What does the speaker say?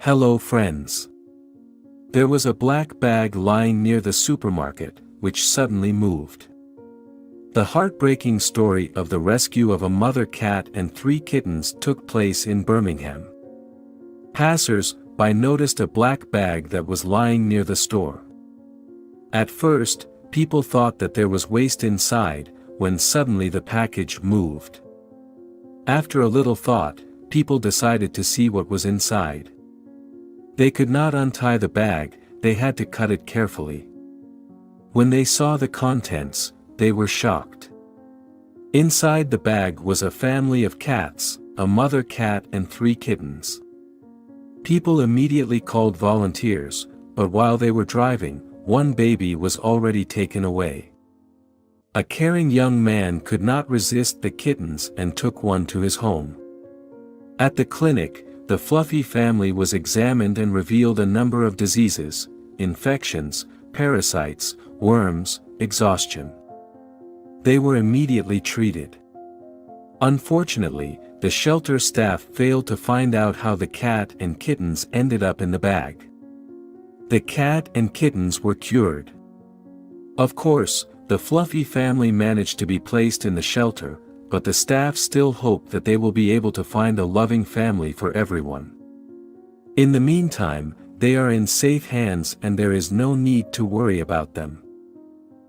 Hello friends. There was a black bag lying near the supermarket, which suddenly moved. The heartbreaking story of the rescue of a mother cat and 3 kittens took place in Birmingham. Passers-by noticed a black bag that was lying near the store. At first, people thought that there was waste inside, when suddenly the package moved. After a little thought, people decided to see what was inside. They could not untie the bag, they had to cut it carefully. When they saw the contents, they were shocked. Inside the bag was a family of cats, a mother cat and 3 kittens. People immediately called volunteers, but while they were driving, one baby was already taken away. A caring young man could not resist the kittens and took one to his home. At the clinic, the Fluffy family was examined and revealed a number of diseases, infections, parasites, worms, exhaustion. They were immediately treated. Unfortunately, the shelter staff failed to find out how the cat and kittens ended up in the bag. The cat and kittens were cured. Of course, the Fluffy family managed to be placed in the shelter, but the staff still hope that they will be able to find a loving family for everyone. In the meantime, they are in safe hands and there is no need to worry about them.